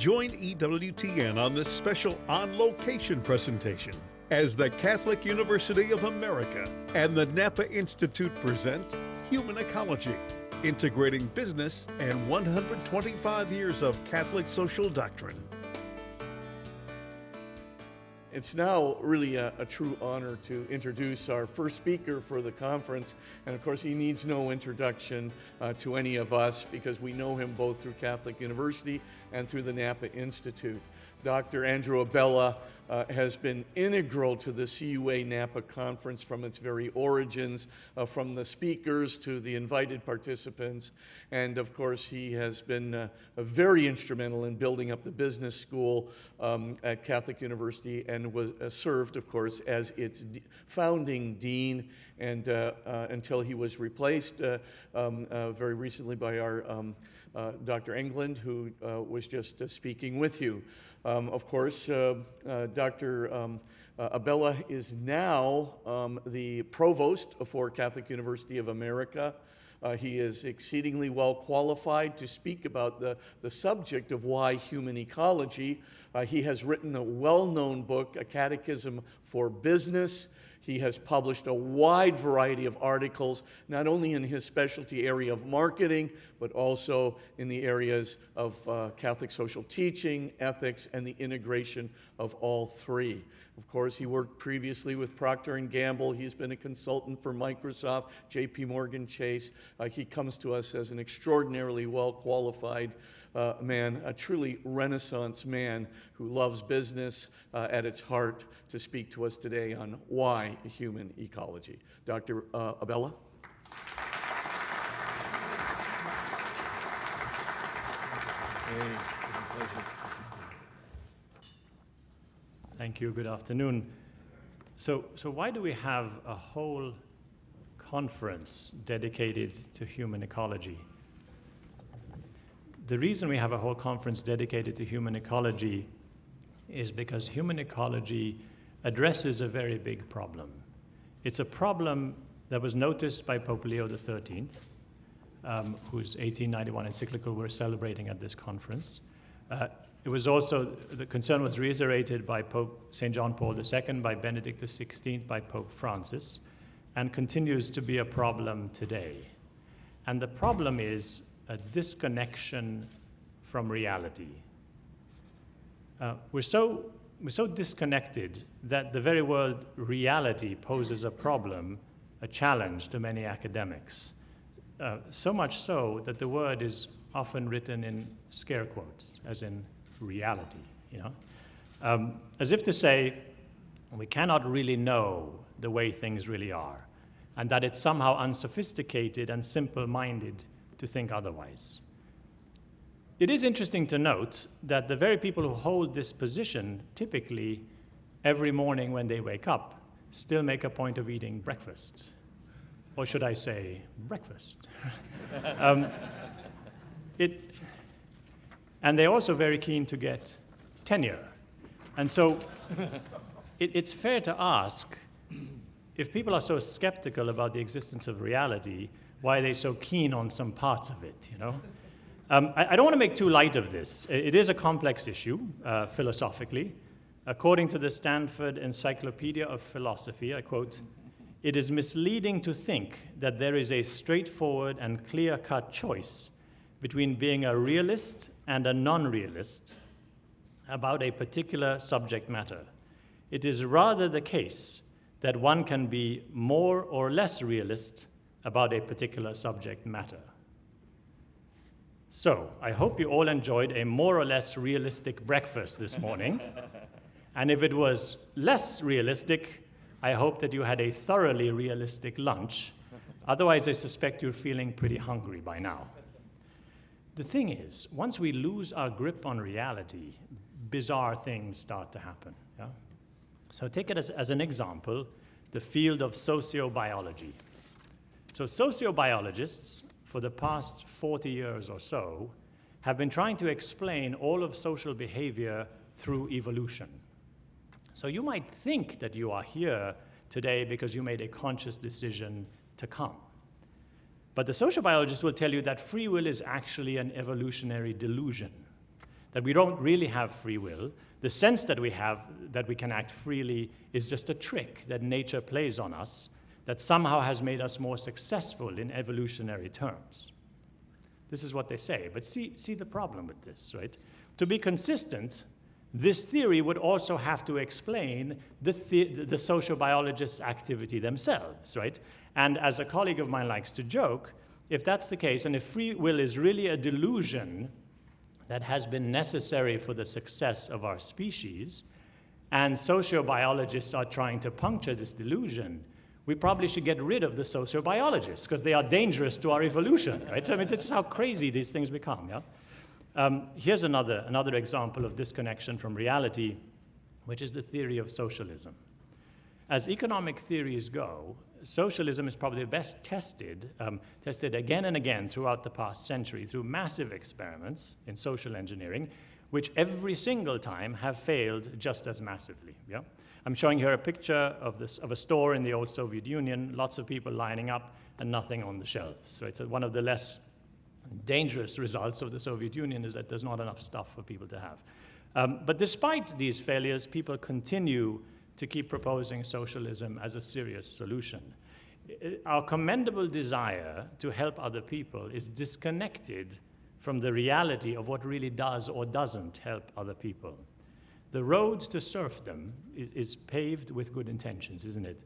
Join EWTN on this special on-location presentation as the Catholic University of America and the Napa Institute present Human Ecology, integrating business and 125 years of Catholic social doctrine. It's now really a true honor to introduce our first speaker for the conference. And of course, he needs no introduction to any of us because we know him both through Catholic University and through the Napa Institute. Dr. Andrew Abela has been integral to the CUA Napa conference from its very origins, from the speakers to the invited participants. And of course, he has been very instrumental in building up the business school at Catholic University and was served, of course, as its founding dean and until he was replaced very recently by our Dr. England, who was just speaking with you. Of course, Dr. Abela is now the provost for Catholic University of America. He is exceedingly well qualified to speak about the subject of why human ecology. He has written a well-known book, A Catechism for Business. He has published a wide variety of articles, not only in his specialty area of marketing, but also in the areas of Catholic social teaching, ethics, and the integration of all three. Of course, he worked previously with Procter & Gamble. He's been a consultant for Microsoft, J.P. Morgan Chase. He comes to us as an extraordinarily well-qualified man, a truly Renaissance man who loves business at its heart, to speak to us today on why human ecology. Dr. Abela? Thank you. Good afternoon. So why do we have a whole conference dedicated to human ecology? The reason we have a whole conference dedicated to human ecology is because human ecology addresses a very big problem. It's a problem that was noticed by Pope Leo XIII, whose 1891 encyclical we're celebrating at this conference. It was also, the concern was reiterated by Pope St. John Paul II, by Benedict XVI, by Pope Francis, and continues to be a problem today. And the problem is a disconnection from reality. We're so disconnected that the very word reality poses a problem, a challenge to many academics. So much so that the word is often written in scare quotes, as in reality, as if to say, we cannot really know the way things really are, and that it's somehow unsophisticated and simple-minded to think otherwise. It is interesting to note that the very people who hold this position typically, every morning when they wake up, still make a point of eating breakfast. Or should I say, breakfast. And they're also very keen to get tenure. And so it's fair to ask, if people are so skeptical about the existence of reality, why are they so keen on some parts of it, I don't want to make too light of this. It is a complex issue, philosophically. According to the Stanford Encyclopedia of Philosophy, I quote, "It is misleading to think that there is a straightforward and clear-cut choice between being a realist and a non-realist about a particular subject matter. It is rather the case that one can be more or less realist about a particular subject matter." So, I hope you all enjoyed a more or less realistic breakfast this morning. And if it was less realistic, I hope that you had a thoroughly realistic lunch. Otherwise, I suspect you're feeling pretty hungry by now. The thing is, once we lose our grip on reality, bizarre things start to happen. Yeah? So take it as an example, the field of sociobiology. So sociobiologists, for the past 40 years or so, have been trying to explain all of social behavior through evolution. So you might think that you are here today because you made a conscious decision to come. But the sociobiologist will tell you that free will is actually an evolutionary delusion, that we don't really have free will. The sense that we have that we can act freely is just a trick that nature plays on us that somehow has made us more successful in evolutionary terms. This is what they say. But see the problem with this, right? To be consistent, this theory would also have to explain the sociobiologists' activity themselves, right? And as a colleague of mine likes to joke, if that's the case, and if free will is really a delusion that has been necessary for the success of our species, and sociobiologists are trying to puncture this delusion, we probably should get rid of the sociobiologists because they are dangerous to our evolution, right? I mean, this is how crazy these things become, yeah? Here's another example of disconnection from reality, which is the theory of socialism. As economic theories go, socialism is probably the best tested again and again throughout the past century through massive experiments in social engineering, which every single time have failed just as massively. Yeah? I'm showing here a picture of a store in the old Soviet Union, lots of people lining up and nothing on the shelves. So it's one of the less dangerous results of the Soviet Union is that there's not enough stuff for people to have. But despite these failures, people continue to keep proposing socialism as a serious solution. Our commendable desire to help other people is disconnected from the reality of what really does or doesn't help other people. The road to serfdom is paved with good intentions, isn't it?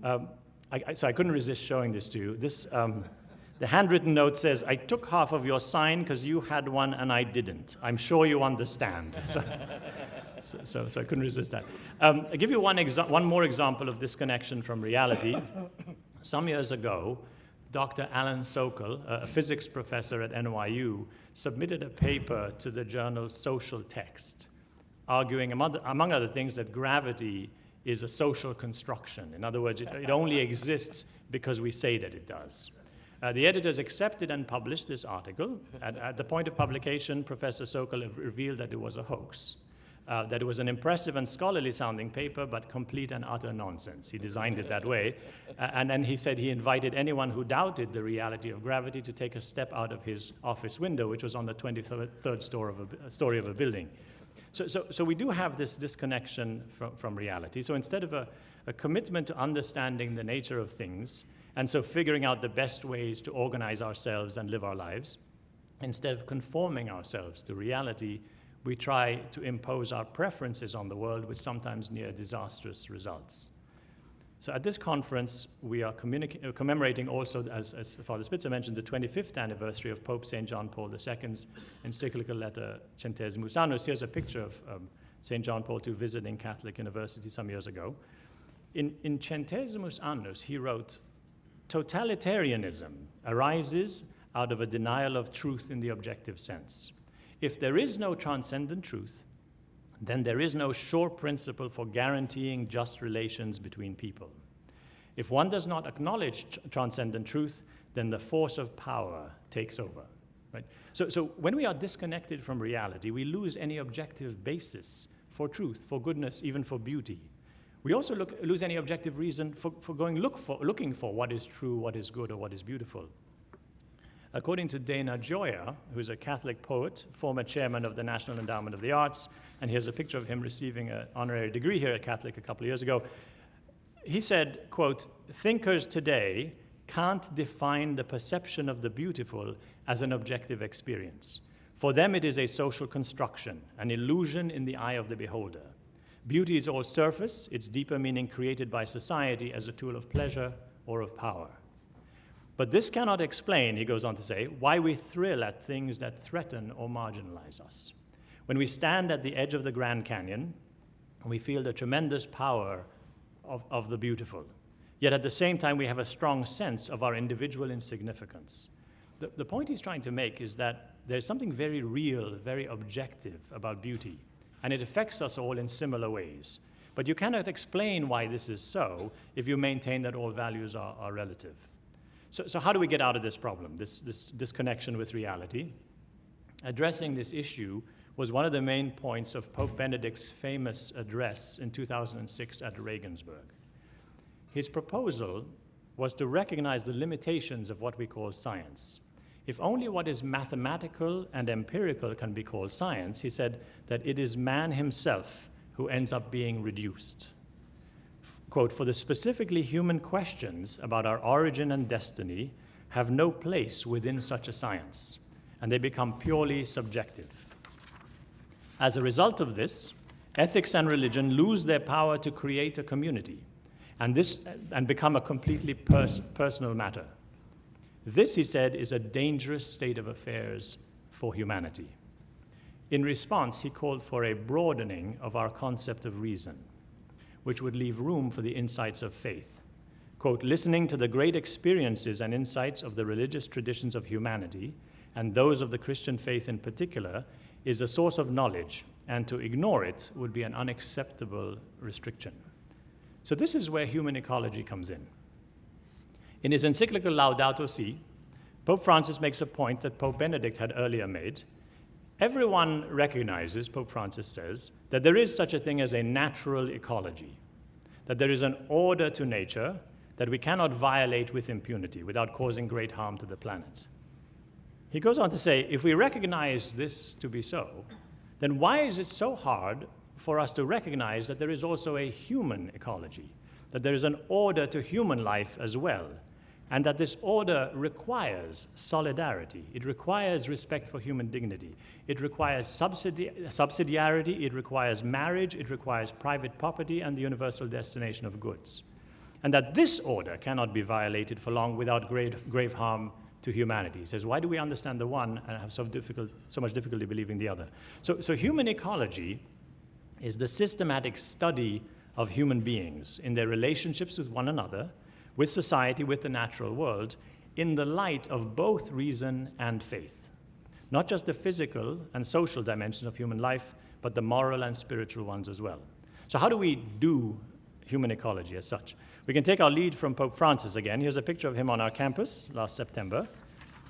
So I couldn't resist showing this to you. The handwritten note says, "I took half of your sign because you had one and I didn't. I'm sure you understand." So I couldn't resist that. I'll give you one more example of disconnection from reality. Some years ago, Dr. Alan Sokol, a physics professor at NYU, submitted a paper to the journal Social Text, arguing, among other things, that gravity is a social construction. In other words, it only exists because we say that it does. The editors accepted and published this article. At the point of publication, Professor Sokol revealed that it was a hoax, that it was an impressive and scholarly sounding paper, but complete and utter nonsense. He designed it that way. And then he said he invited anyone who doubted the reality of gravity to take a step out of his office window, which was on the 23rd story of a building. So we do have this disconnection from reality. So instead of a commitment to understanding the nature of things, and so figuring out the best ways to organize ourselves and live our lives, instead of conforming ourselves to reality, we try to impose our preferences on the world with sometimes near disastrous results. So at this conference, we are commemorating also, as Father Spitzer mentioned, the 25th anniversary of Pope St. John Paul II's encyclical letter Centesimus Annus. Here's a picture of St. John Paul II visiting Catholic University some years ago. In Centesimus Annus, he wrote, "Totalitarianism arises out of a denial of truth in the objective sense. If there is no transcendent truth, then there is no sure principle for guaranteeing just relations between people. If one does not acknowledge transcendent truth, then the force of power takes over." Right? So when we are disconnected from reality, we lose any objective basis for truth, for goodness, even for beauty. We also lose any objective reason for looking for what is true, what is good, or what is beautiful. According to Dana Gioia, who's a Catholic poet, former chairman of the National Endowment of the Arts, and here's a picture of him receiving an honorary degree here at Catholic a couple of years ago, he said, quote, "Thinkers today can't define the perception of the beautiful as an objective experience. For them it is a social construction, an illusion in the eye of the beholder. Beauty is all surface, its deeper meaning created by society as a tool of pleasure or of power. But this cannot explain," he goes on to say, "why we thrill at things that threaten or marginalize us. When we stand at the edge of the Grand Canyon, we feel the tremendous power of the beautiful. Yet at the same time, we have a strong sense of our individual insignificance." The point he's trying to make is that there's something very real, very objective about beauty, and it affects us all in similar ways. But you cannot explain why this is so if you maintain that all values are relative. So how do we get out of this problem, this disconnection with reality? Addressing this issue was one of the main points of Pope Benedict's famous address in 2006 at Regensburg. His proposal was to recognize the limitations of what we call science. if only what is mathematical and empirical can be called science, he said that it is man himself who ends up being reduced. Quote, for the specifically human questions about our origin and destiny have no place within such a science, and they become purely subjective. As a result of this, ethics and religion lose their power to create a community, and become a completely personal matter. This, he said, is a dangerous state of affairs for humanity. In response, he called for a broadening of our concept of reason, which would leave room for the insights of faith. Quote, listening to the great experiences and insights of the religious traditions of humanity, and those of the Christian faith in particular, is a source of knowledge, and to ignore it would be an unacceptable restriction. So this is where human ecology comes in. In his encyclical Laudato Si, Pope Francis makes a point that Pope Benedict had earlier made. Everyone recognizes, Pope Francis says, that there is such a thing as a natural ecology, that there is an order to nature that we cannot violate with impunity without causing great harm to the planet. He goes on to say, if we recognize this to be so, then why is it so hard for us to recognize that there is also a human ecology, that there is an order to human life as well, and that this order requires solidarity, it requires respect for human dignity, it requires subsidiarity, it requires marriage, it requires private property and the universal destination of goods, and that this order cannot be violated for long without grave harm to humanity. He says, why do we understand the one and have so much difficulty believing the other? So human ecology is the systematic study of human beings in their relationships with one another, with society, with the natural world, in the light of both reason and faith. Not just the physical and social dimension of human life, but the moral and spiritual ones as well. So how do we do human ecology as such? We can take our lead from Pope Francis again. Here's a picture of him on our campus last September.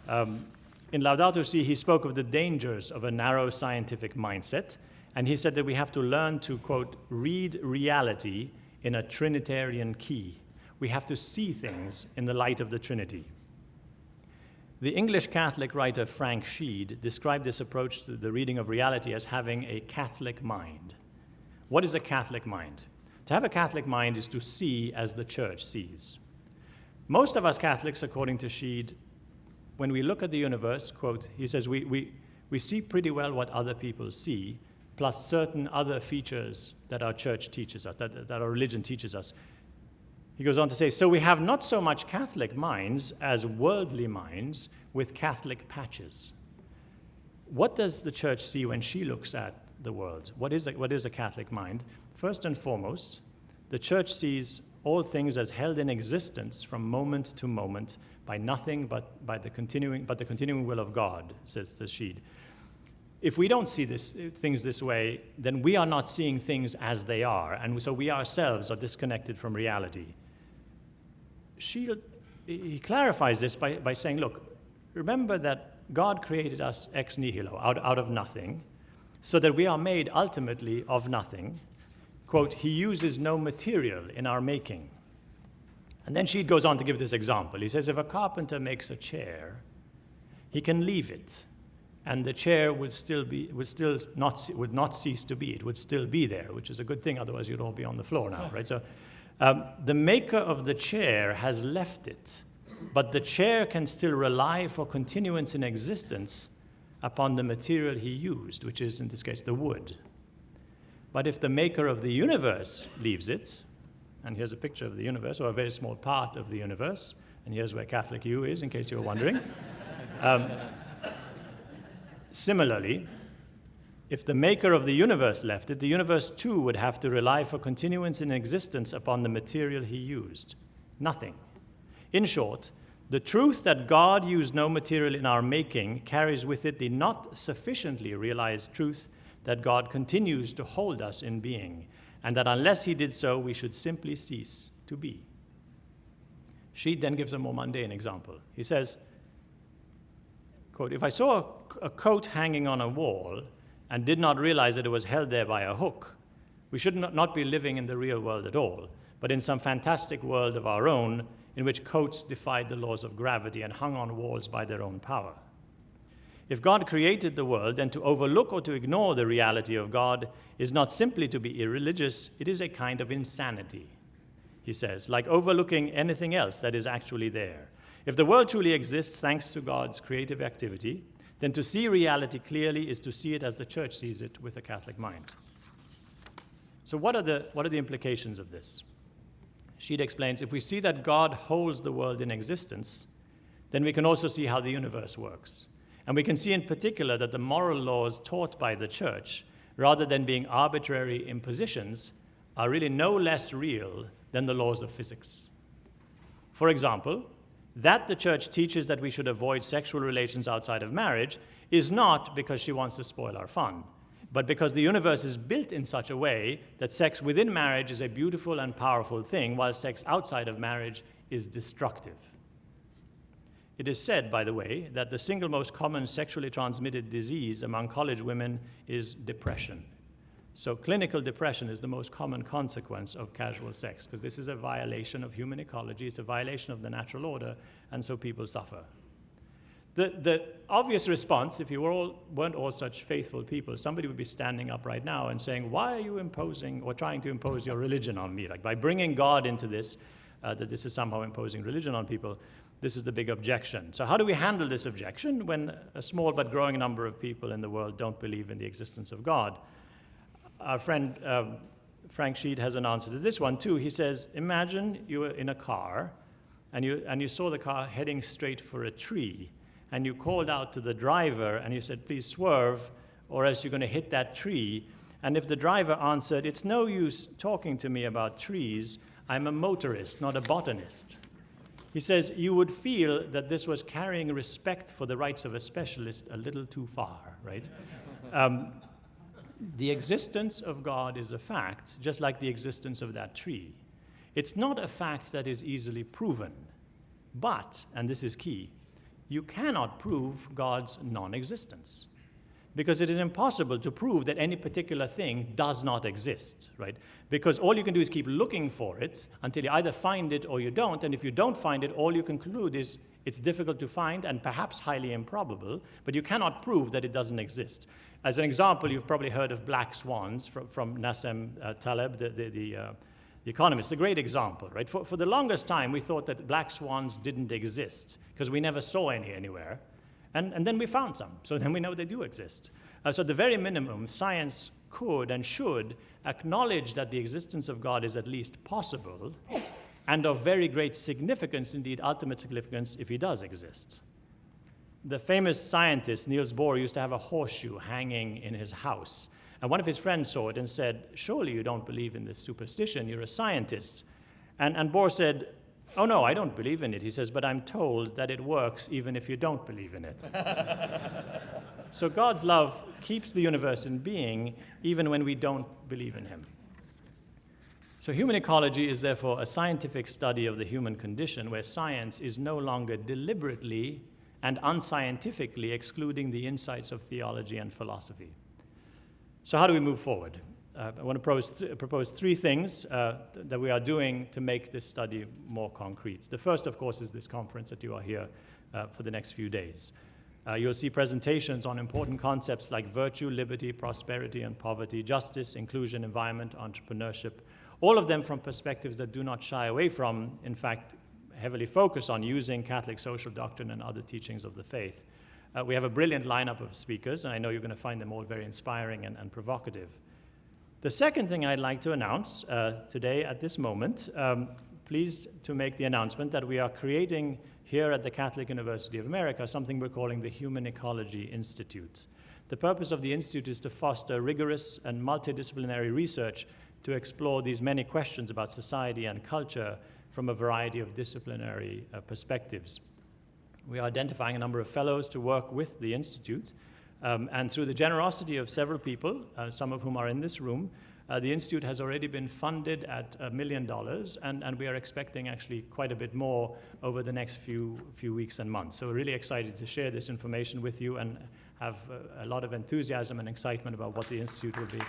In Laudato Si, he spoke of the dangers of a narrow scientific mindset, and he said that we have to learn to, quote, read reality in a Trinitarian key. We have to see things in the light of the Trinity. The English Catholic writer Frank Sheed described this approach to the reading of reality as having a Catholic mind. What is a Catholic mind? To have a Catholic mind is to see as the Church sees. Most of us Catholics, according to Sheed, when we look at the universe, quote, he says, we see pretty well what other people see, plus certain other features that our church teaches us, that our religion teaches us. He goes on to say, so we have not so much Catholic minds as worldly minds with Catholic patches. What does the church see when she looks at the world? What is a Catholic mind? First and foremost, the church sees all things as held in existence from moment to moment by nothing but the continuing will of God, says Sheed. If we don't see things this way, then we are not seeing things as they are, and so we ourselves are disconnected from reality. He clarifies this by saying, look, remember that God created us ex nihilo, out of nothing, so that we are made ultimately of nothing. Quote, he uses no material in our making. And then Sheed goes on to give this example. He says, if a carpenter makes a chair, he can leave it, and the chair would not cease to be. It would still be there, which is a good thing. Otherwise, you'd all be on the floor now, right? So, the maker of the chair has left it, but the chair can still rely for continuance in existence upon the material he used, which is, in this case, the wood. But if the maker of the universe leaves it, and here's a picture of the universe, or a very small part of the universe, and here's where Catholic U is, in case you were wondering. Similarly, if the maker of the universe left it, the universe too would have to rely for continuance in existence upon the material he used. Nothing. In short, the truth that God used no material in our making carries with it the not sufficiently realized truth that God continues to hold us in being, and that unless he did so, we should simply cease to be. Sheed then gives a more mundane example. He says, quote, if I saw a coat hanging on a wall and did not realize that it was held there by a hook, we should not be living in the real world at all, but in some fantastic world of our own in which coats defied the laws of gravity and hung on walls by their own power. If God created the world, then to overlook or to ignore the reality of God is not simply to be irreligious, it is a kind of insanity, he says, like overlooking anything else that is actually there. If the world truly exists thanks to God's creative activity, then to see reality clearly is to see it as the Church sees it with a Catholic mind. So what are the implications of this? Schlag explains, if we see that God holds the world in existence, then we can also see how the universe works. And we can see in particular that the moral laws taught by the Church, rather than being arbitrary impositions, are really no less real than the laws of physics. For example, that the Church teaches that we should avoid sexual relations outside of marriage is not because she wants to spoil our fun, but because the universe is built in such a way that sex within marriage is a beautiful and powerful thing, while sex outside of marriage is destructive. It is said, by the way, that the single most common sexually transmitted disease among college women is depression. So clinical depression is the most common consequence of casual sex, because this is a violation of human ecology, it's a violation of the natural order, and so people suffer. The obvious response, if you weren't all such faithful people, somebody would be standing up right now and saying, why are you imposing or trying to impose your religion on me? Like by bringing God into this, that this is somehow imposing religion on people. This is the big objection. So how do we handle this objection when a small but growing number of people in the world don't believe in the existence of God? Our friend Frank Sheed has an answer to this one too. He says, imagine you were in a car and you saw the car heading straight for a tree, and you called out to the driver and you said, please swerve or else you're going to hit that tree. And if the driver answered, it's no use talking to me about trees, I'm a motorist, not a botanist. He says, you would feel that this was carrying respect for the rights of a specialist a little too far, right? The existence of God is a fact, just like the existence of that tree. It's not a fact that is easily proven, but, and this is key, you cannot prove God's non-existence, because it is impossible to prove that any particular thing does not exist, right? Because all you can do is keep looking for it until you either find it or you don't, and if you don't find it, all you conclude is it's difficult to find and perhaps highly improbable, but you cannot prove that it doesn't exist. As an example, you've probably heard of black swans from Nassim Taleb, the economist. A great example, right? For the longest time, we thought that black swans didn't exist because we never saw any anywhere. And then we found some, so then we know they do exist. So at the very minimum, science could and should acknowledge that the existence of God is at least possible and of very great significance, indeed ultimate significance, if he does exist. The famous scientist Niels Bohr used to have a horseshoe hanging in his house. And one of his friends saw it and said, surely you don't believe in this superstition, you're a scientist. And Bohr said, oh no, I don't believe in it. He says, but I'm told that it works even if you don't believe in it. So God's love keeps the universe in being even when we don't believe in him. So human ecology is therefore a scientific study of the human condition where science is no longer deliberately and unscientifically excluding the insights of theology and philosophy. So how do we move forward? I want to propose three things that we are doing to make this study more concrete. The first, of course, is this conference that you are here for the next few days. You'll see presentations on important concepts like virtue, liberty, prosperity and poverty, justice, inclusion, environment, entrepreneurship, all of them from perspectives that do not shy away from, in fact, heavily focus on using Catholic social doctrine and other teachings of the faith. We have a brilliant lineup of speakers, and I know you're going to find them all very inspiring and provocative. The second thing I'd like to announce today at this moment, pleased to make the announcement that we are creating here at the Catholic University of America something we're calling the Human Ecology Institute. The purpose of the Institute is to foster rigorous and multidisciplinary research to explore these many questions about society and culture from a variety of disciplinary perspectives. We are identifying a number of fellows to work with the Institute, and through the generosity of several people, some of whom are in this room, the Institute has already been funded at $1 million, and we are expecting actually quite a bit more over the next few weeks and months. So we're really excited to share this information with you and have a lot of enthusiasm and excitement about what the Institute will be.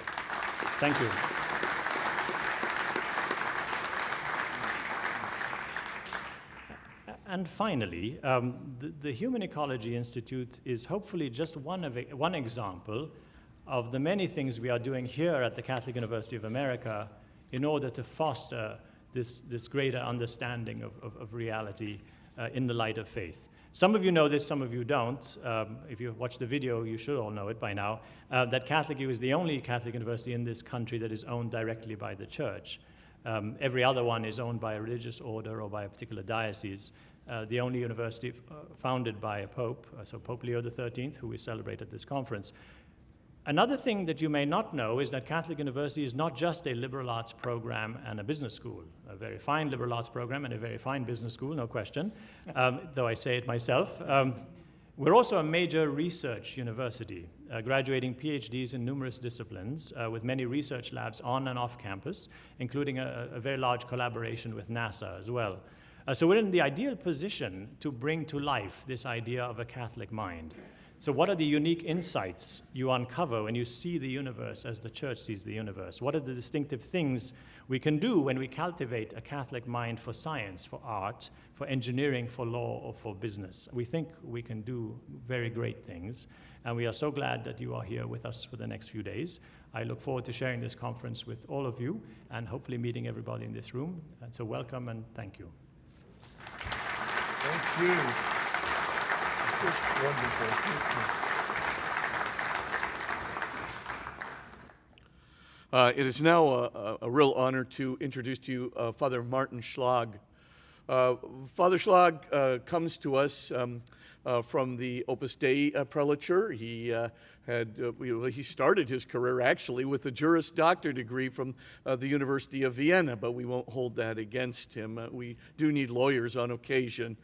Thank you. And finally, the Human Ecology Institute is hopefully just one example of the many things we are doing here at the Catholic University of America in order to foster this greater understanding of reality in the light of faith. Some of you know this, some of you don't. If you watch the video, you should all know it by now, that Catholic U is the only Catholic university in this country that is owned directly by the church. Every other one is owned by a religious order or by a particular diocese. The only university founded by a pope, so Pope Leo XIII, who we celebrate at this conference. Another thing that you may not know is that Catholic University is not just a liberal arts program and a business school, a very fine liberal arts program and a very fine business school, no question, though I say it myself. We're also a major research university, graduating PhDs in numerous disciplines with many research labs on and off campus, including a very large collaboration with NASA as well. So we're in the ideal position to bring to life this idea of a Catholic mind. So what are the unique insights you uncover when you see the universe as the church sees the universe? What are the distinctive things we can do when we cultivate a Catholic mind for science, for art, for engineering, for law, or for business? We think we can do very great things, and we are so glad that you are here with us for the next few days. I look forward to sharing this conference with all of you and hopefully meeting everybody in this room. And so welcome and thank you. Thank you. Just wonderful. It is now a real honor to introduce to you Father Martin Schlag. Father Schlag comes to us from the Opus Dei prelature. He he started his career actually with a Juris Doctor degree from the University of Vienna, but we won't hold that against him. We do need lawyers on occasion.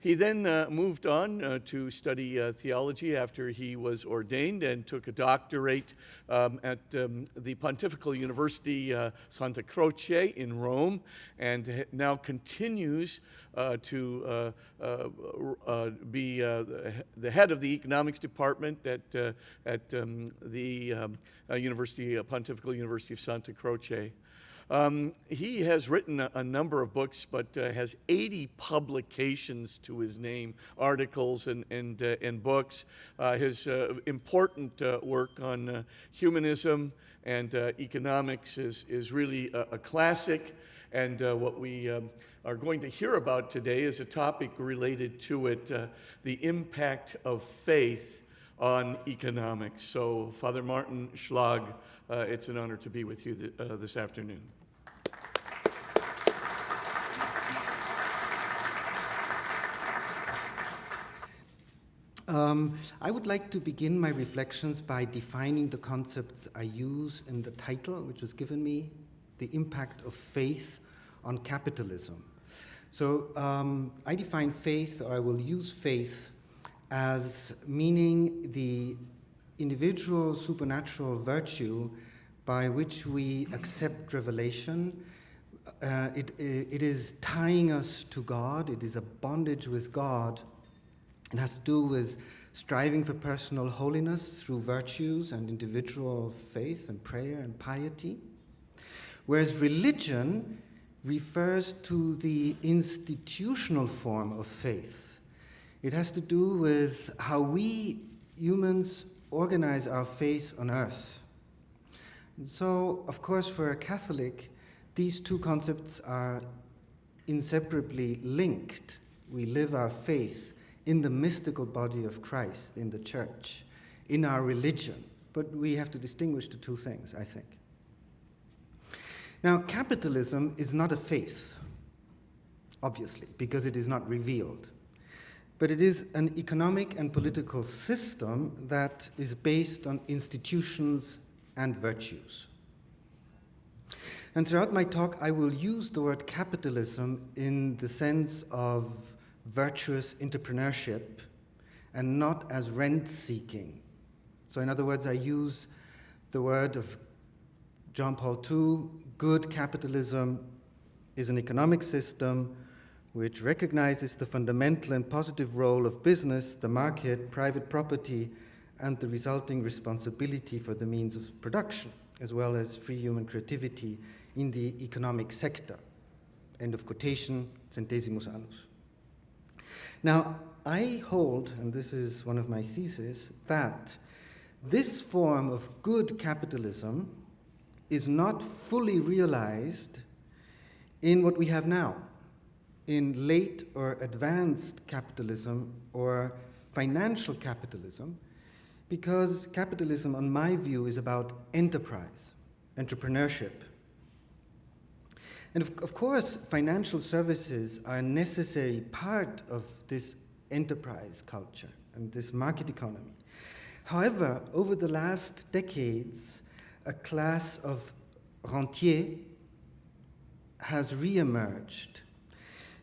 He then moved on to study theology after he was ordained and took a doctorate at the Pontifical University Santa Croce in Rome, and now continues to be the head of the economics department at the Pontifical University of Santa Croce. He has written a number of books, but has 80 publications to his name, articles and books. His important work on humanism and economics is really a classic, and what we are going to hear about today is a topic related to it, the impact of faith on economics. So, Father Martin Schlag, it's an honor to be with you this afternoon. I would like to begin my reflections by defining the concepts I use in the title, which was given me, The Impact of Faith on Capitalism. So I define faith, or I will use faith, as meaning the individual supernatural virtue by which we accept revelation. It is tying us to God. It is a bondage with God. It has to do with striving for personal holiness through virtues and individual faith and prayer and piety. Whereas religion refers to the institutional form of faith. It has to do with how we humans organize our faith on earth. And so, of course, for a Catholic, these two concepts are inseparably linked. We live our faith in the mystical body of Christ, in the church, in our religion. But we have to distinguish the two things, I think. Now, capitalism is not a faith, obviously, because it is not revealed. But it is an economic and political system that is based on institutions and virtues. And throughout my talk, I will use the word capitalism in the sense of virtuous entrepreneurship and not as rent-seeking. So in other words, I use the word of John Paul II, good capitalism is an economic system which recognizes the fundamental and positive role of business, the market, private property, and the resulting responsibility for the means of production, as well as free human creativity in the economic sector. End of quotation, Centesimus Annus. Now, I hold, and this is one of my theses, that this form of good capitalism is not fully realized in what we have now, in late or advanced capitalism or financial capitalism, because capitalism, on my view, is about enterprise, entrepreneurship. And of course, financial services are a necessary part of this enterprise culture and this market economy. However, over the last decades, a class of rentiers has re-emerged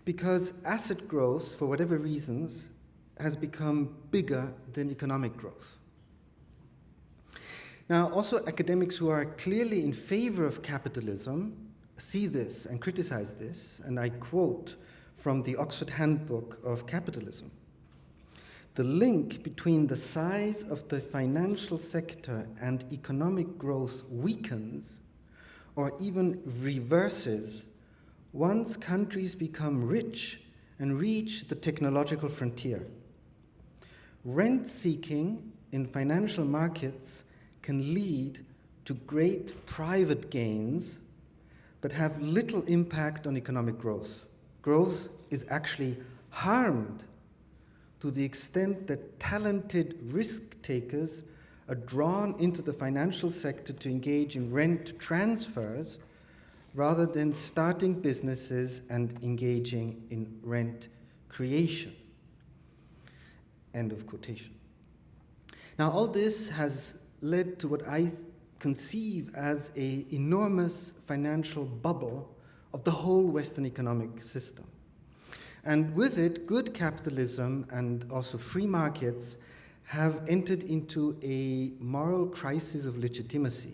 because asset growth, for whatever reasons, has become bigger than economic growth. Now, also academics who are clearly in favor of capitalism see this and criticize this, and I quote from the Oxford Handbook of Capitalism. The link between the size of the financial sector and economic growth weakens or even reverses once countries become rich and reach the technological frontier. Rent-seeking in financial markets can lead to great private gains, but have little impact on economic growth. Growth is actually harmed to the extent that talented risk takers are drawn into the financial sector to engage in rent transfers rather than starting businesses and engaging in rent creation. End of quotation. Now, all this has led to what I conceive as an enormous financial bubble of the whole Western economic system. And with it, good capitalism and also free markets have entered into a moral crisis of legitimacy.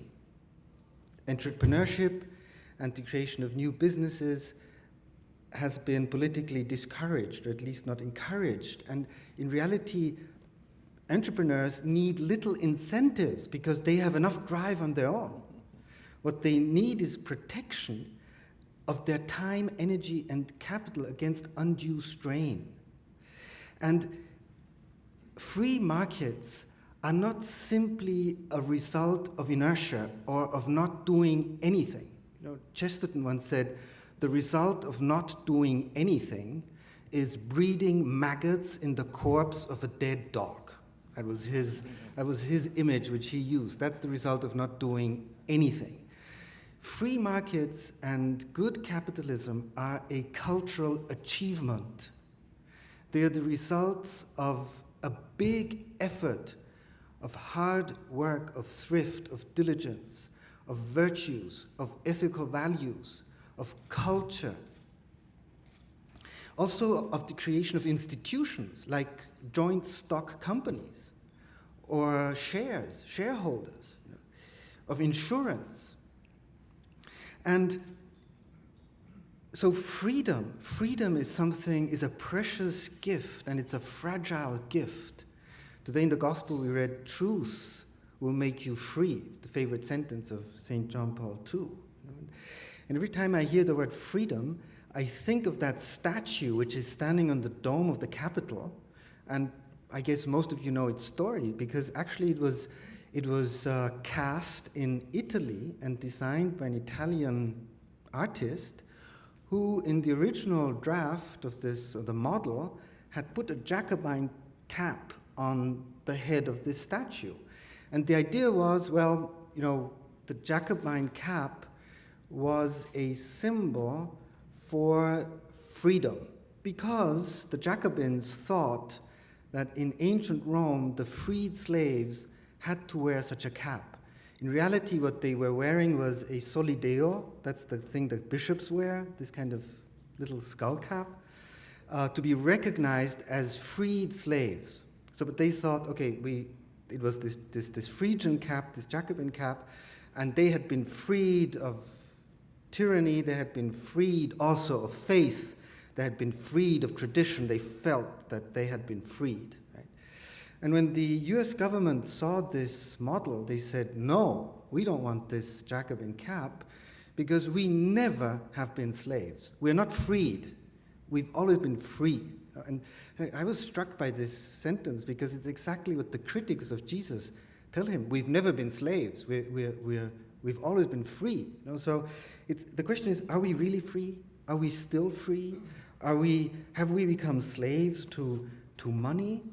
Entrepreneurship and the creation of new businesses has been politically discouraged, or at least not encouraged. And in reality, entrepreneurs need little incentives because they have enough drive on their own. What they need is protection of their time, energy, and capital against undue strain. And free markets are not simply a result of inertia or of not doing anything. Chesterton once said, the result of not doing anything is breeding maggots in the corpse of a dead dog. That was his image which he used. That's the result of not doing anything. Free markets and good capitalism are a cultural achievement. They are the results of a big effort of hard work, of thrift, of diligence, of virtues, of ethical values, of culture. Also of the creation of institutions like joint stock companies or shareholders, of insurance. And so freedom is a precious gift, and it's a fragile gift. Today in the gospel we read, truth will make you free, the favorite sentence of St. John Paul II. And every time I hear the word freedom, I think of that statue which is standing on the dome of the Capitol, and I guess most of you know its story, because actually it was cast in Italy and designed by an Italian artist who, in the original draft of the model, had put a Jacobin cap on the head of this statue. And the idea was, the Jacobin cap was a symbol for freedom, because the Jacobins thought that in ancient Rome, the freed slaves had to wear such a cap. In reality, what they were wearing was a solideo, that's the thing that bishops wear, this kind of little skull cap, to be recognized as freed slaves. So, but they thought, okay, it was this Phrygian cap, this Jacobin cap, and they had been freed of tyranny, they had been freed also of faith, they had been freed of tradition, they felt that they had been freed. Right? And when the US government saw this model, they said, no, we don't want this Jacobin cap because we never have been slaves. We're not freed. We've always been free. And I was struck by this sentence because it's exactly what the critics of Jesus tell him. We've never been slaves. We've always been free. So the question is, are we really free? Are we still free? Have we become slaves to money?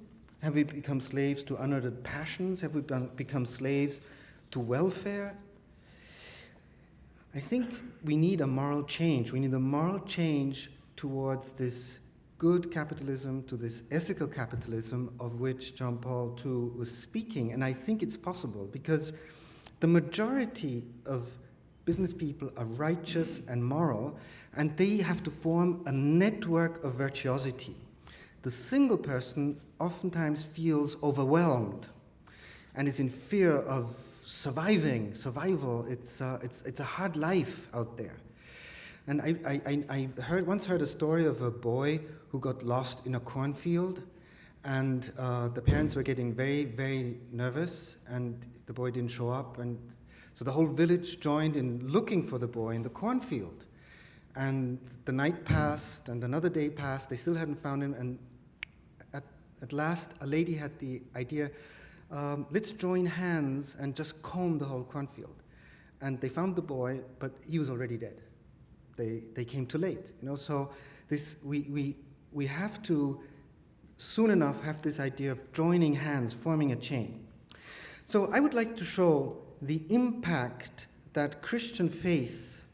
Have we become slaves to unuttered passions? Have we become slaves to welfare? I think we need a moral change. We need a moral change towards this good capitalism, to this ethical capitalism of which John Paul II was speaking. And I think it's possible because the majority of business people are righteous and moral, and they have to form a network of virtuosity. The single person oftentimes feels overwhelmed and is in fear of survival. It's a hard life out there. And I once heard a story of a boy who got lost in a cornfield, and the parents were getting very, very nervous, and the boy didn't show up, and so the whole village joined in looking for the boy in the cornfield. And the night passed, and another day passed. They still hadn't found him, and at last, a lady had the idea, let's join hands and just comb the whole cornfield. And they found the boy, but he was already dead. They came too late, So we have to soon enough have this idea of joining hands, forming a chain. So I would like to show the impact that Christian faith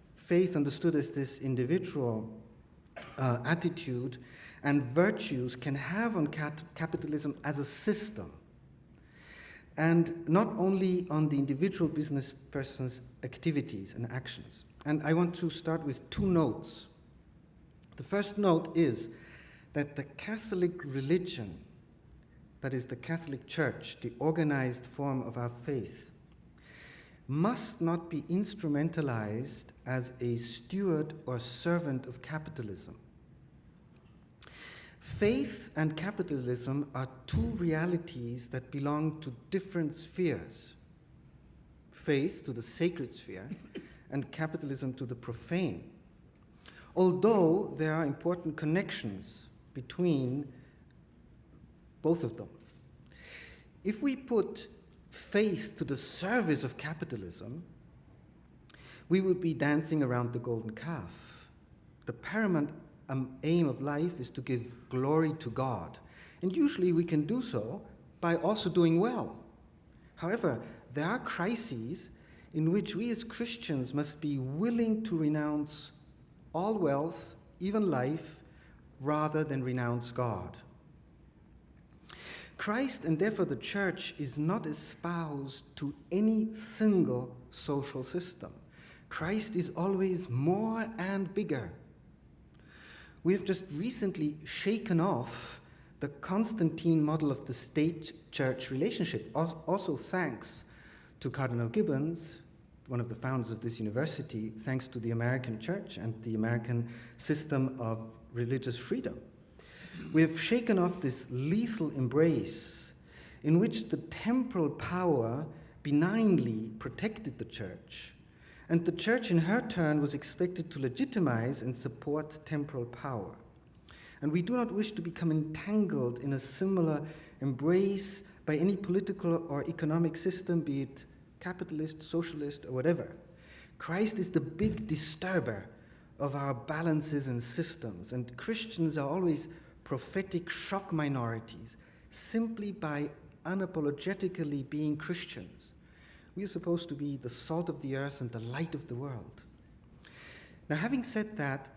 understood as this individual attitude and virtues can have on capitalism as a system, and not only on the individual business person's activities and actions. And I want to start with two notes. The first note is that the Catholic religion, that is the Catholic Church, the organized form of our faith, must not be instrumentalized as a steward or servant of capitalism. Faith and capitalism are two realities that belong to different spheres. Faith to the sacred sphere and capitalism to the profane. Although there are important connections between both of them. If we put faith to the service of capitalism, we would be dancing around the golden calf. The paramount aim of life is to give glory to God. And usually we can do so by also doing well. However, there are crises in which we as Christians must be willing to renounce all wealth, even life, rather than renounce God. Christ, and therefore the Church, is not espoused to any single social system. Christ is always more and bigger. We have just recently shaken off the Constantine model of the state-church relationship, also thanks to Cardinal Gibbons, one of the founders of this university, thanks to the American church and the American system of religious freedom. We have shaken off this lethal embrace in which the temporal power benignly protected the church, and the church in her turn was expected to legitimize and support temporal power. And we do not wish to become entangled in a similar embrace by any political or economic system, be it capitalist, socialist, or whatever. Christ is the big disturber of our balances and systems, and Christians are always prophetic shock minorities simply by unapologetically being Christians. We are supposed to be the salt of the earth and the light of the world. Now, having said that,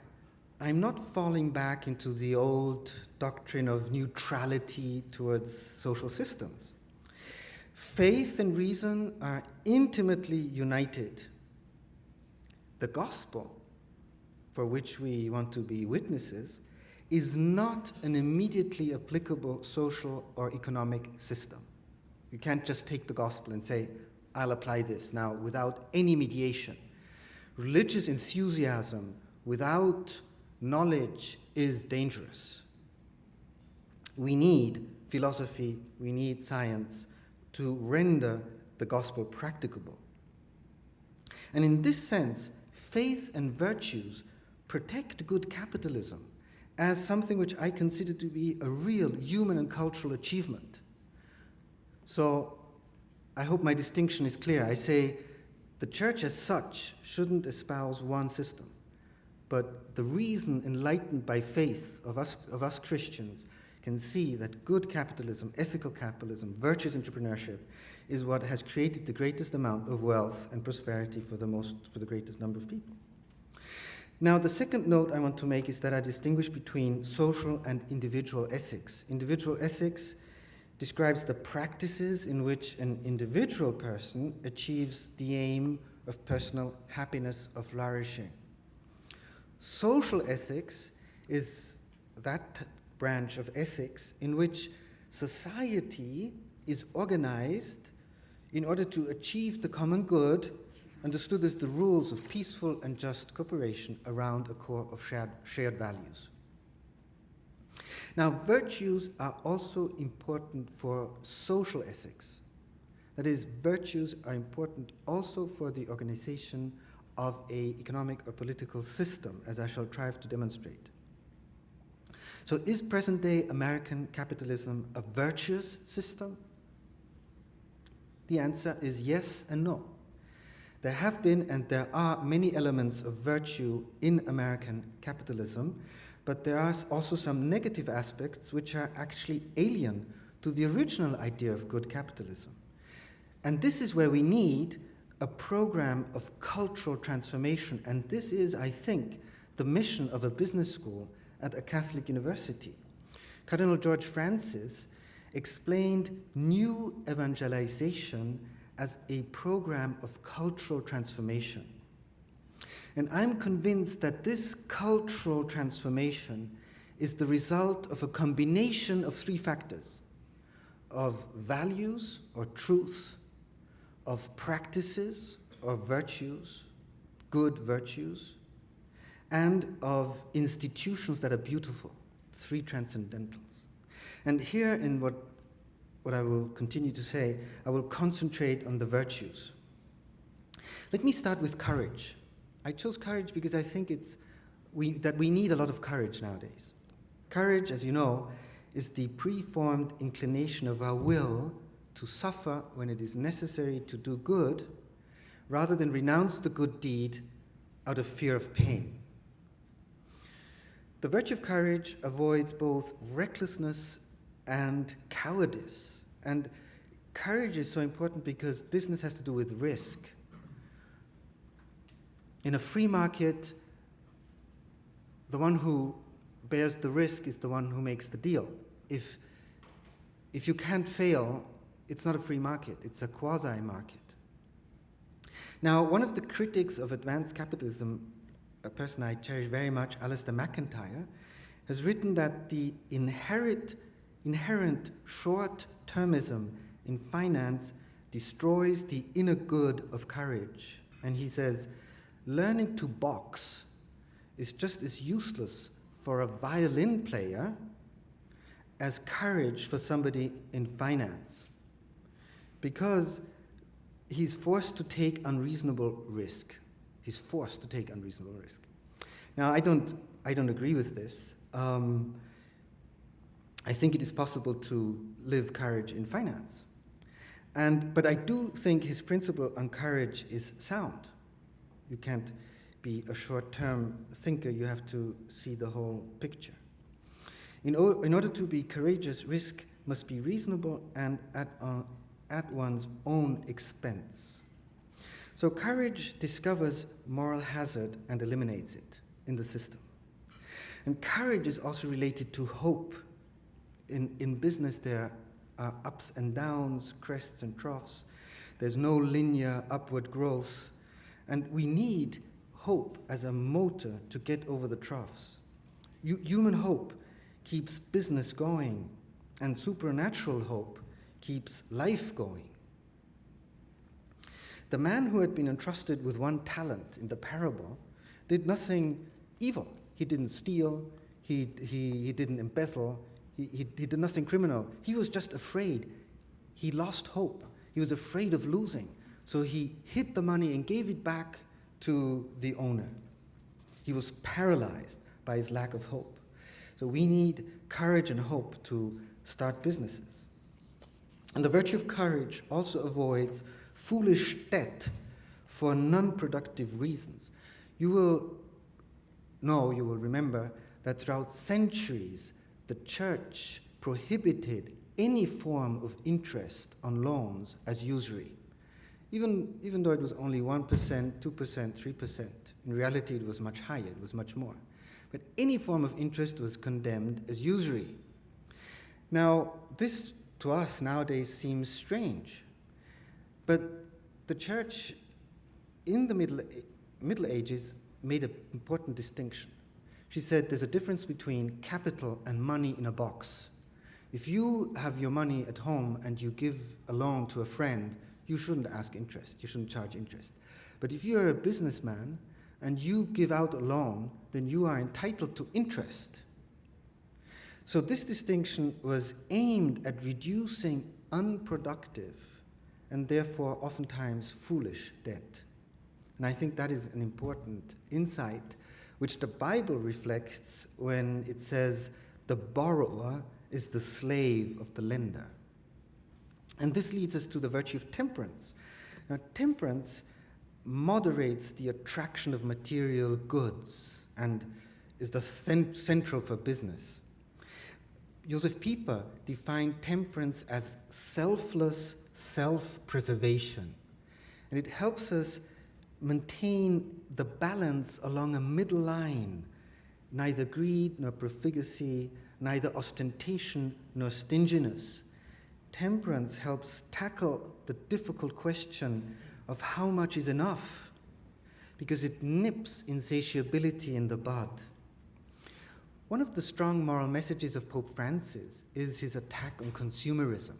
I'm not falling back into the old doctrine of neutrality towards social systems. Faith and reason are intimately united. The gospel, for which we want to be witnesses, is not an immediately applicable social or economic system. You can't just take the gospel and say, I'll apply this now without any mediation. Religious enthusiasm without knowledge is dangerous. We need philosophy, we need science to render the gospel practicable. And in this sense, faith and virtues protect good capitalism as something which I consider to be a real human and cultural achievement. So I hope my distinction is clear. I say the church as such shouldn't espouse one system, but the reason enlightened by faith of us Christians can see that good capitalism, ethical capitalism, virtuous entrepreneurship is what has created the greatest amount of wealth and prosperity for the greatest number of people. Now, the second note I want to make is that I distinguish between social and individual ethics. Individual ethics describes the practices in which an individual person achieves the aim of personal happiness, of flourishing. Social ethics is that branch of ethics in which society is organized in order to achieve the common good, understood as the rules of peaceful and just cooperation around a core of shared values. Now, virtues are also important for social ethics. That is, virtues are important also for the organization of an economic or political system, as I shall try to demonstrate. So is present-day American capitalism a virtuous system? The answer is yes and no. There have been and there are many elements of virtue in American capitalism, but there are also some negative aspects which are actually alien to the original idea of good capitalism. And this is where we need a program of cultural transformation, and this is, I think, the mission of a business school at a Catholic university. Cardinal George Francis explained new evangelization as a program of cultural transformation. And I'm convinced that this cultural transformation is the result of a combination of three factors: of values or truth, of practices or virtues, good virtues, and of institutions that are beautiful, three transcendentals. And here in what I will continue to say, I will concentrate on the virtues. Let me start with courage. I chose courage because I think that we need a lot of courage nowadays. Courage, as you know, is the preformed inclination of our will to suffer when it is necessary to do good, rather than renounce the good deed out of fear of pain. The virtue of courage avoids both recklessness and cowardice. And courage is so important because business has to do with risk. In a free market, the one who bears the risk is the one who makes the deal. If you can't fail, it's not a free market, it's a quasi-market. Now, one of the critics of advanced capitalism, a person I cherish very much, Alistair McIntyre, has written that the inherent short-termism in finance destroys the inner good of courage. And he says, learning to box is just as useless for a violin player as courage for somebody in finance, because he's forced to take unreasonable risk. He's forced to take unreasonable risk. Now, I don't agree with this. I think it is possible to live courage in finance. But I do think his principle on courage is sound. You can't be a short-term thinker, you have to see the whole picture. In order to be courageous, risk must be reasonable and at one's own expense. So courage discovers moral hazard and eliminates it in the system. And courage is also related to hope. In business, there are ups and downs, crests and troughs. There's no linear upward growth. And we need hope as a motor to get over the troughs. Human hope keeps business going, and supernatural hope keeps life going. The man who had been entrusted with one talent in the parable did nothing evil. He didn't steal, he didn't embezzle, he did nothing criminal. He was just afraid. He lost hope. He was afraid of losing. So he hid the money and gave it back to the owner. He was paralyzed by his lack of hope. So we need courage and hope to start businesses. And the virtue of courage also avoids foolish debt for non-productive reasons. You will remember that throughout centuries, the church prohibited any form of interest on loans as usury. Even though it was only 1%, 2%, 3%, in reality it was much higher, it was much more. But any form of interest was condemned as usury. Now, this to us nowadays seems strange, but the church in the Middle Ages made an important distinction. She said there's a difference between capital and money in a box. If you have your money at home and you give a loan to a friend, you shouldn't ask interest, you shouldn't charge interest. But if you are a businessman and you give out a loan, then you are entitled to interest. So this distinction was aimed at reducing unproductive and therefore oftentimes foolish debt. And I think that is an important insight which the Bible reflects when it says the borrower is the slave of the lender. And this leads us to the virtue of temperance. Now, temperance moderates the attraction of material goods and is the central for business. Josef Pieper defined temperance as selfless self-preservation. And it helps us maintain the balance along a middle line, neither greed nor profligacy, neither ostentation nor stinginess. Temperance helps tackle the difficult question of how much is enough, because it nips insatiability in the bud. One of the strong moral messages of Pope Francis is his attack on consumerism.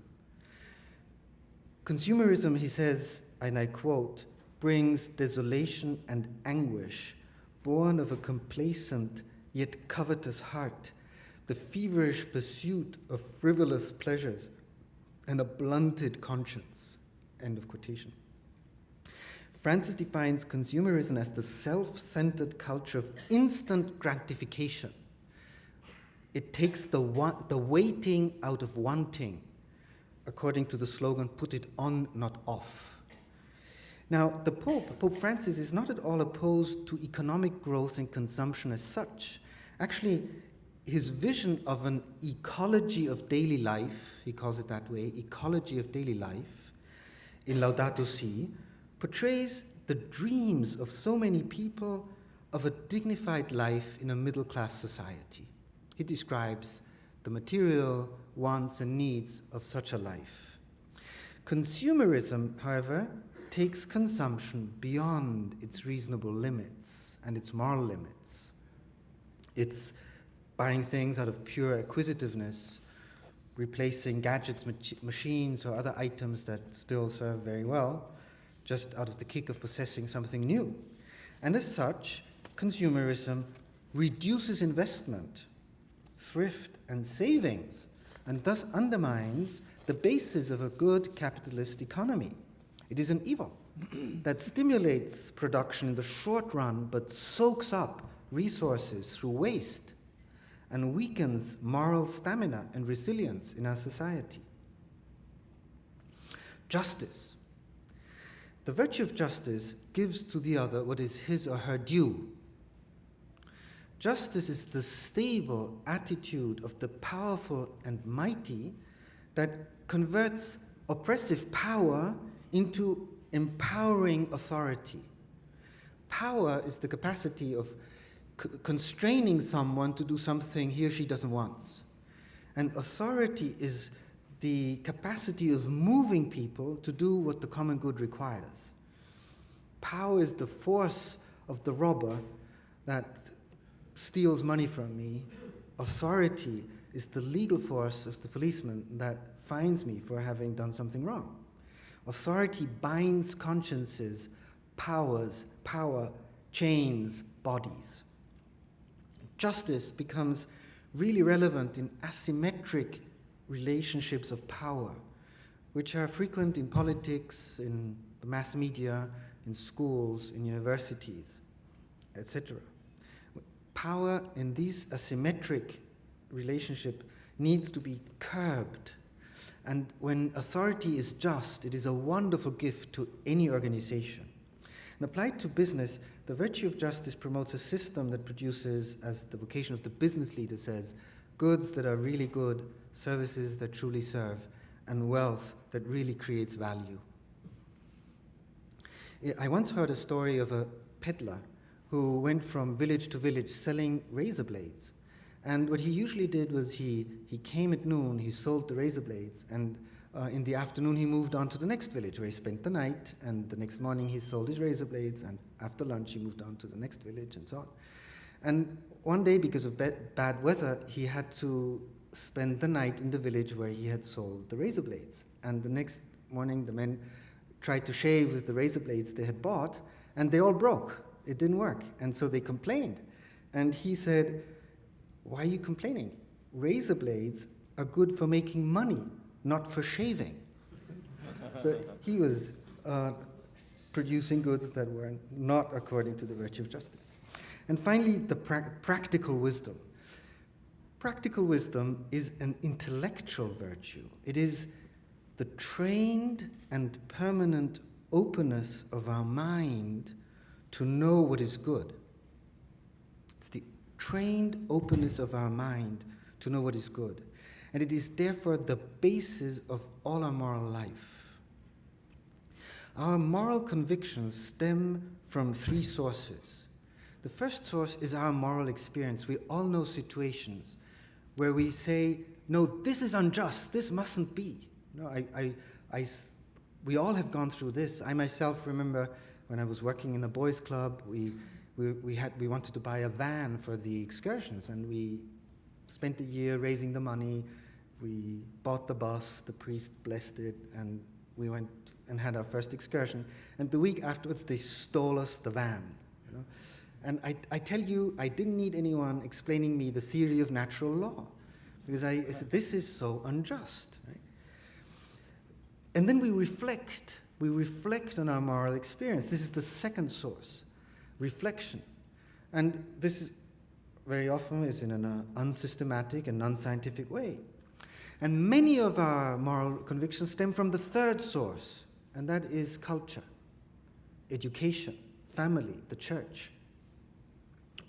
Consumerism, he says, and I quote, brings desolation and anguish, born of a complacent yet covetous heart, the feverish pursuit of frivolous pleasures, and a blunted conscience. End of quotation. Francis defines consumerism as the self-centered culture of instant gratification. It takes the waiting out of wanting, according to the slogan, put it on, not off. Now, the Pope Francis, is not at all opposed to economic growth and consumption as such. Actually, his vision of an ecology of daily life, he calls it that way, ecology of daily life, in Laudato Si, portrays the dreams of so many people of a dignified life in a middle-class society. He describes the material wants and needs of such a life. Consumerism, however, takes consumption beyond its reasonable limits and its moral limits. It's buying things out of pure acquisitiveness, replacing gadgets, machines, or other items that still serve very well, just out of the kick of possessing something new. And as such, consumerism reduces investment, thrift, and savings, and thus undermines the basis of a good capitalist economy. It is an evil that stimulates production in the short run but soaks up resources through waste and weakens moral stamina and resilience in our society. Justice. The virtue of justice gives to the other what is his or her due. Justice is the stable attitude of the powerful and mighty that converts oppressive power into empowering authority. Power is the capacity of constraining someone to do something he or she doesn't want. And authority is the capacity of moving people to do what the common good requires. Power is the force of the robber that steals money from me. Authority is the legal force of the policeman that fines me for having done something wrong. Authority binds consciences, power chains bodies. Justice becomes really relevant in asymmetric relationships of power, which are frequent in politics, in the mass media, in schools, in universities, etc. Power in these asymmetric relationship needs to be curbed. And when authority is just, it is a wonderful gift to any organization. And applied to business, the virtue of justice promotes a system that produces, as the vocation of the business leader says, goods that are really good, services that truly serve, and wealth that really creates value. I once heard a story of a peddler who went from village to village selling razor blades. And what he usually did was he came at noon, he sold the razor blades, and in the afternoon he moved on to the next village where he spent the night, and the next morning he sold his razor blades, and after lunch he moved on to the next village, and so on. And one day, because of bad weather, he had to spend the night in the village where he had sold the razor blades. And the next morning the men tried to shave with the razor blades they had bought, and they all broke. It didn't work. And so they complained. And he said, "Why are you complaining? Razor blades are good for making money, not for shaving." So he was producing goods that were not according to the virtue of justice. And finally, the practical wisdom. Practical wisdom is an intellectual virtue. It is the trained and permanent openness of our mind to know what is good. It's the trained openness of our mind to know what is good. And it is therefore the basis of all our moral life. Our moral convictions stem from three sources. The first source is our moral experience. We all know situations where we say, no, this is unjust, this mustn't be. No, we all have gone through this. I myself remember when I was working in the boys' club, we wanted to buy a van for the excursions, and we spent a year raising the money. We bought the bus, the priest blessed it, and we went and had our first excursion. And the week afterwards, they stole us the van. You know? And I tell you, I didn't need anyone explaining me the theory of natural law, because I said, this is so unjust. Right? And then we reflect on our moral experience. This is the second source, reflection. And this is very often is in an unsystematic and non-scientific way. And many of our moral convictions stem from the third source, and that is culture, education, family, the church.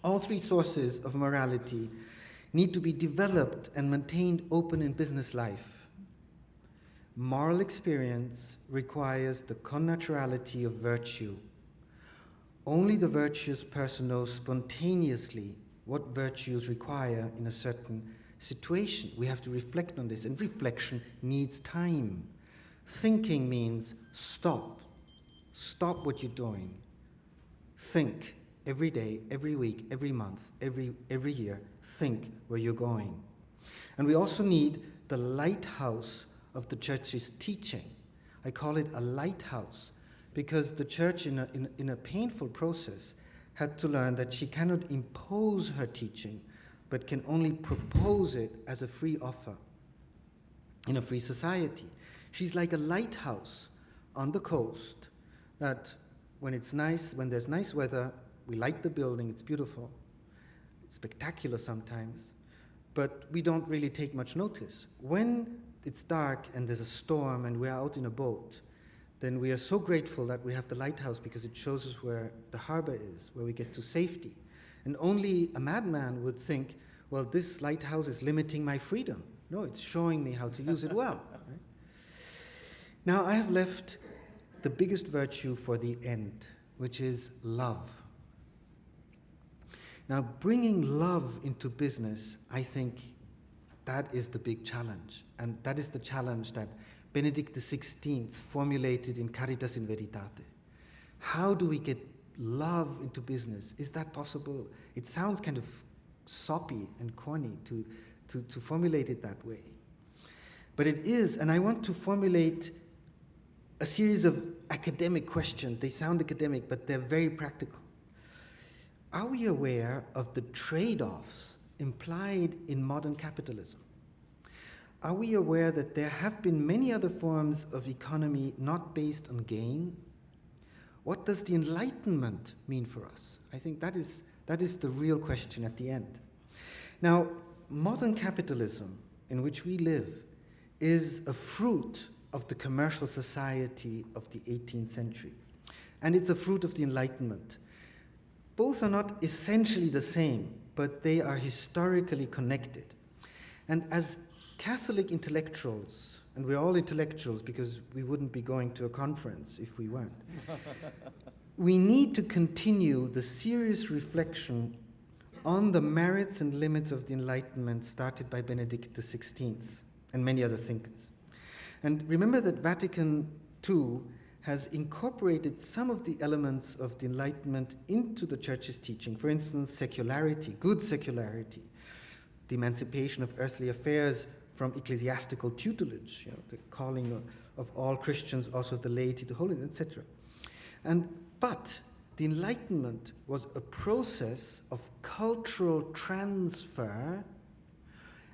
All three sources of morality need to be developed and maintained open in business life. Moral experience requires the connaturality of virtue. Only the virtuous person knows spontaneously what virtues require in a certain situation. We have to reflect on this, and reflection needs time. Thinking means stop. Stop what you're doing. Think every day, every week, every month, every year. Think where you're going. And we also need the lighthouse of the church's teaching. I call it a lighthouse because the church in a painful process had to learn that she cannot impose her teaching, but can only propose it as a free offer in a free society. She's like a lighthouse on the coast that when it's nice, when there's nice weather, we light the building, it's beautiful. It's spectacular sometimes, but we don't really take much notice. When it's dark and there's a storm and we're out in a boat, then we are so grateful that we have the lighthouse because it shows us where the harbor is, where we get to safety. And only a madman would think, well, this lighthouse is limiting my freedom. No, it's showing me how to use it well. Right? Now, I have left the biggest virtue for the end, which is love. Now, bringing love into business, I think that is the big challenge. And that is the challenge that Benedict XVI formulated in Caritas in Veritate. How do we get love into business? Is that possible? It sounds kind of soppy and corny to formulate it that way. But it is, and I want to formulate a series of academic questions. They sound academic, but they're very practical. Are we aware of the trade-offs implied in modern capitalism? Are we aware that there have been many other forms of economy not based on gain? What does the Enlightenment mean for us? I think that is the real question at the end. Now, modern capitalism in which we live is a fruit of the commercial society of the 18th century. And it's a fruit of the Enlightenment. Both are not essentially the same, but they are historically connected. And as Catholic intellectuals, and we're all intellectuals because we wouldn't be going to a conference if we weren't, we need to continue the serious reflection on the merits and limits of the Enlightenment started by Benedict XVI and many other thinkers. And remember that Vatican II has incorporated some of the elements of the Enlightenment into the Church's teaching. For instance, secularity, good secularity, the emancipation of earthly affairs from ecclesiastical tutelage, the calling of all Christians, also the laity to holiness, etc. But the Enlightenment was a process of cultural transfer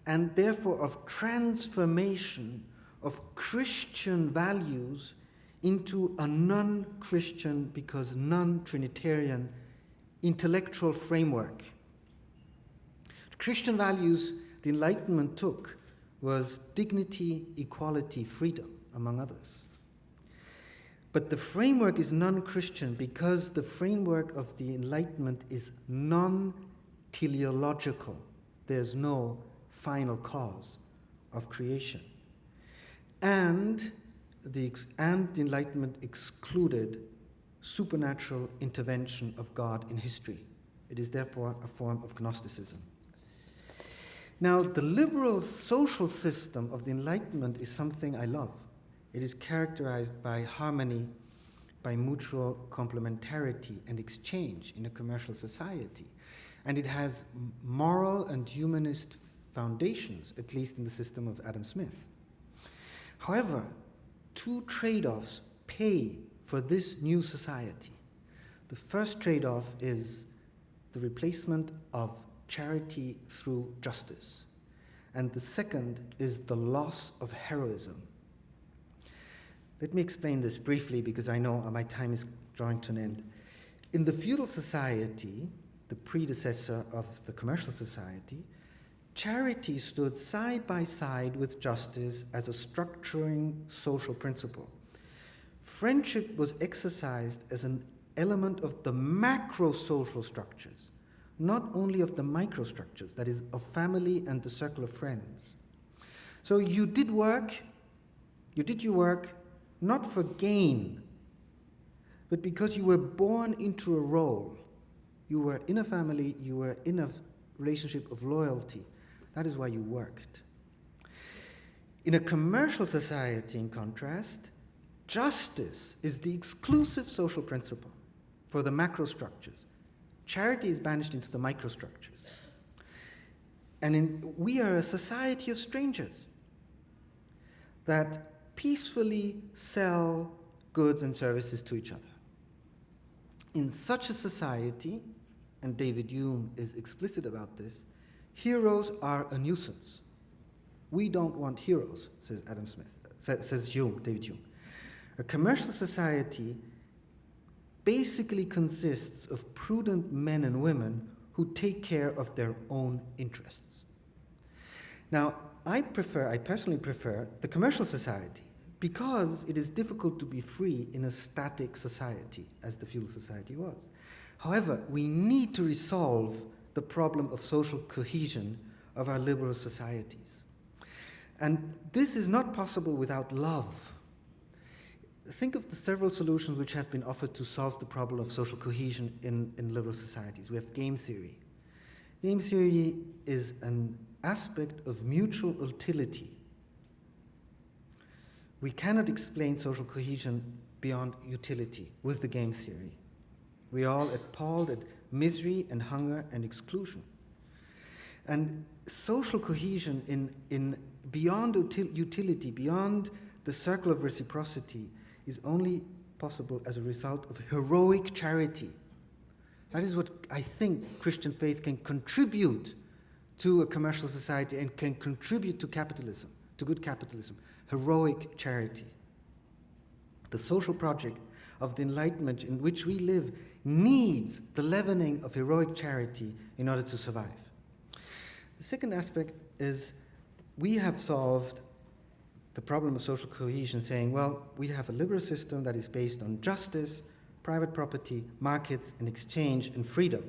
and therefore of transformation of Christian values into a non-Christian, because non-Trinitarian, intellectual framework. The Christian values the Enlightenment took was dignity, equality, freedom, among others. But the framework is non-Christian because the framework of the Enlightenment is non-teleological. There's no final cause of creation. And the Enlightenment excluded supernatural intervention of God in history. It is therefore a form of Gnosticism. Now, the liberal social system of the Enlightenment is something I love. It is characterized by harmony, by mutual complementarity and exchange in a commercial society. And it has moral and humanist foundations, at least in the system of Adam Smith. However, two trade-offs pay for this new society. The first trade-off is the replacement of charity through justice. And the second is the loss of heroism. Let me explain this briefly because I know my time is drawing to an end. In the feudal society, the predecessor of the commercial society, charity stood side by side with justice as a structuring social principle. Friendship was exercised as an element of the macro-social structures, not only of the microstructures, that is, of family and the circle of friends. So you did your work not for gain, but because you were born into a role. You were in a family, you were in a relationship of loyalty. That is why you worked. In a commercial society, in contrast, justice is the exclusive social principle for the macrostructures. Charity is banished into the microstructures. And we are a society of strangers that peacefully sell goods and services to each other. In such a society, and David Hume is explicit about this, heroes are a nuisance. We don't want heroes, says Adam Smith, says Hume, David Hume. A commercial society basically consists of prudent men and women who take care of their own interests. Now, I personally prefer the commercial society because it is difficult to be free in a static society, as the feudal society was. However, we need to resolve the problem of social cohesion of our liberal societies. And this is not possible without love. Think of the several solutions which have been offered to solve the problem of social cohesion in liberal societies. We have game theory. Game theory is an aspect of mutual utility. We cannot explain social cohesion beyond utility with the game theory. We are all appalled at misery and hunger and exclusion. And social cohesion in beyond utility, beyond the circle of reciprocity, is only possible as a result of heroic charity. That is what I think Christian faith can contribute to a commercial society and can contribute to capitalism, to good capitalism, heroic charity. The social project of the Enlightenment in which we live needs the leavening of heroic charity in order to survive. The second aspect is we have solved the problem of social cohesion saying, well, we have a liberal system that is based on justice, private property, markets, and exchange, and freedom.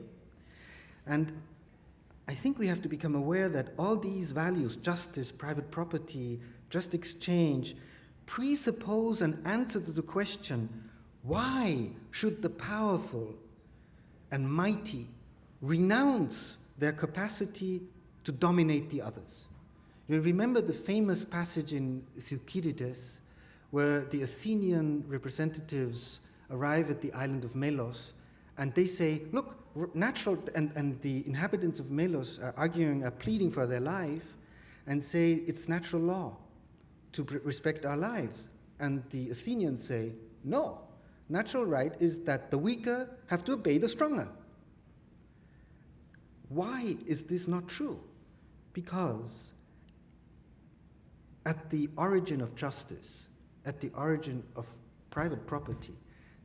And I think we have to become aware that all these values, justice, private property, just exchange, presuppose an answer to the question, why should the powerful and mighty renounce their capacity to dominate the others? You remember the famous passage in Thucydides where the Athenian representatives arrive at the island of Melos and they say, look, natural, and the inhabitants of Melos are pleading for their life and say it's natural law to respect our lives. And the Athenians say, no, natural right is that the weaker have to obey the stronger. Why is this not true? Because at the origin of justice, at the origin of private property,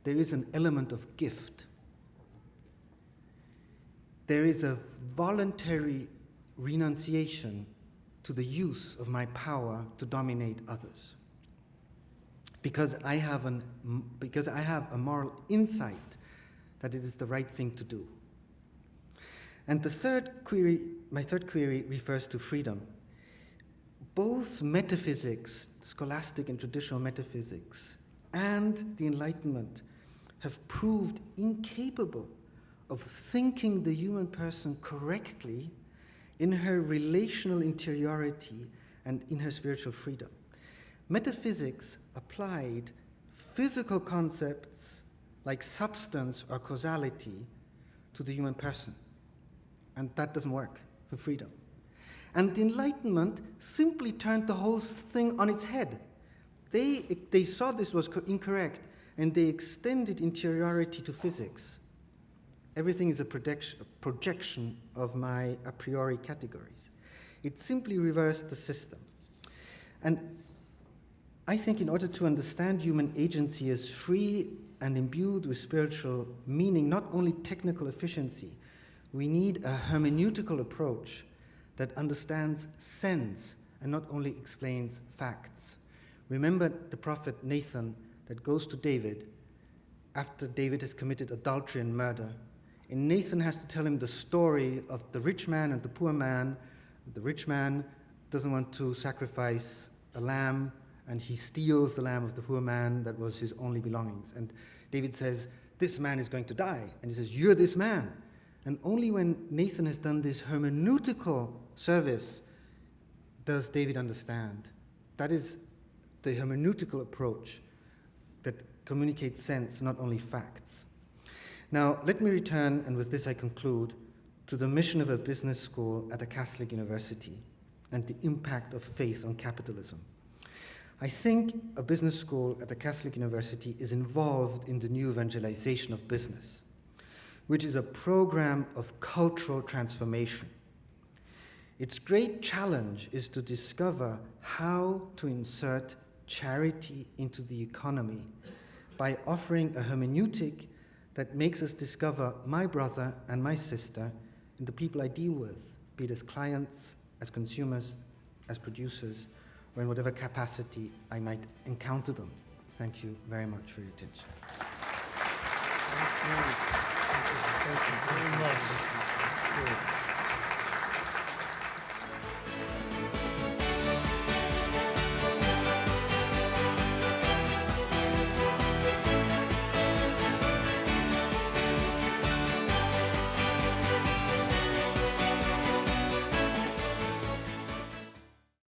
there is an element of gift. There is a voluntary renunciation to the use of my power to dominate others. Because I have a moral insight that it is the right thing to do. And my third query refers to freedom. Both metaphysics, scholastic and traditional metaphysics, and the Enlightenment have proved incapable of thinking the human person correctly in her relational interiority and in her spiritual freedom. Metaphysics applied physical concepts like substance or causality to the human person, and that doesn't work for freedom. And the Enlightenment simply turned the whole thing on its head. They saw this was incorrect, and they extended interiority to physics. Everything is a projection of my a priori categories. It simply reversed the system. And I think in order to understand human agency as free and imbued with spiritual meaning, not only technical efficiency, we need a hermeneutical approach that understands sense and not only explains facts. Remember the prophet Nathan that goes to David after David has committed adultery and murder. And Nathan has to tell him the story of the rich man and the poor man. The rich man doesn't want to sacrifice a lamb, and he steals the lamb of the poor man that was his only belongings. And David says, this man is going to die. And he says, you're this man. And only when Nathan has done this hermeneutical service does David understand. That is the hermeneutical approach that communicates sense, not only facts. Now, let me return, and with this I conclude, to the mission of a business school at a Catholic university and the impact of faith on capitalism. I think a business school at a Catholic university is involved in the new evangelization of business, which is a program of cultural transformation. Its great challenge is to discover how to insert charity into the economy by offering a hermeneutic that makes us discover my brother and my sister in the people I deal with, be it as clients, as consumers, as producers, or in whatever capacity I might encounter them. Thank you very much for your attention.